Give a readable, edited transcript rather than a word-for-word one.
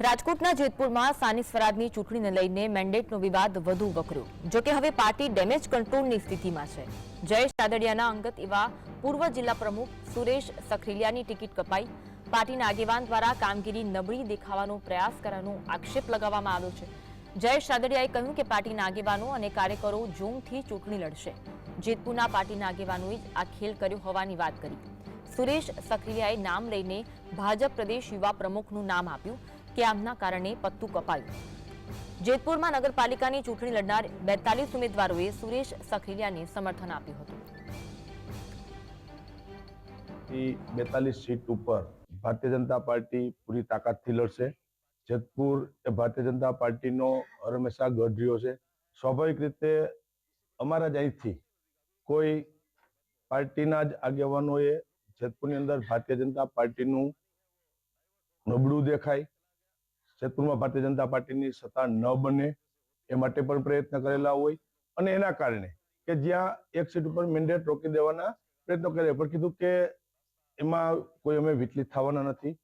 રાજકોટના જેતપુરમાં સ્થાનિક સ્વરાજની ચૂંટણીને લઈને મેન્ડેટનો વિવાદ વધુ વકર્યો. જોકે હવે પાર્ટી ડેમેજ કંટ્રોલની સ્થિતિમાં છે. જયેશ રાદડિયાના અંગત એવા પૂર્વ જિલ્લા પ્રમુખ સુરેશ સખરેલિયાની ટિકિટ કપાઈ. પાર્ટીના આગેવાન દ્વારા કામગીરી નબળી દેખાવાનો પ્રયાસ કરવાનો આક્ષેપ લગાવવામાં આવ્યો છે. જયેશ રાદડિયાએ કહ્યું કે પાર્ટીના આગેવાનો અને કાર્યકરો જોમથી ચૂંટણી લડશે. જેતપુરના પાર્ટીના આગેવાનોએ જ આ ખેલ કર્યો હોવાની વાત કરી. સુરેશ સખરેલિયાએ નામ લઈને ભાજપ પ્રદેશ યુવા પ્રમુખનું નામ આપ્યું કે આમના કારણે પત્તું કપાયું. જેતપુરમાં નગરપાલિકાની ચૂંટણી લડનાર 42 ઉમેદવારોએ સુરેશ સખરેલિયાને સમર્થન આપ્યું હતું. 42 સીટ ઉપર ભારતીય જનતા પાર્ટી પૂરી તાકાતથી લડશે. જેતપુર એ ભારતીય જનતા પાર્ટીનો હંમેશા ગઢ રહ્યો છે. સ્વાભાવિક રીતે અમારા જ અહીંથી કોઈ પાર્ટીના જ આગેવાનોએ જેતપુરની અંદર ભારતીય જનતા પાર્ટીનું નબળું દેખાય, જેતપુરમાં ભારતીય જનતા પાર્ટીની સત્તા ન બને એ માટે પણ પ્રયત્ન કરેલા હોય અને એના કારણે કે જ્યાં એક સીટ ઉપર મેન્ડેટ રોકી દેવાના પ્રયત્નો કર્યા, પણ કીધું કે એમાં કોઈ અમે વિચલિત થવાના નથી.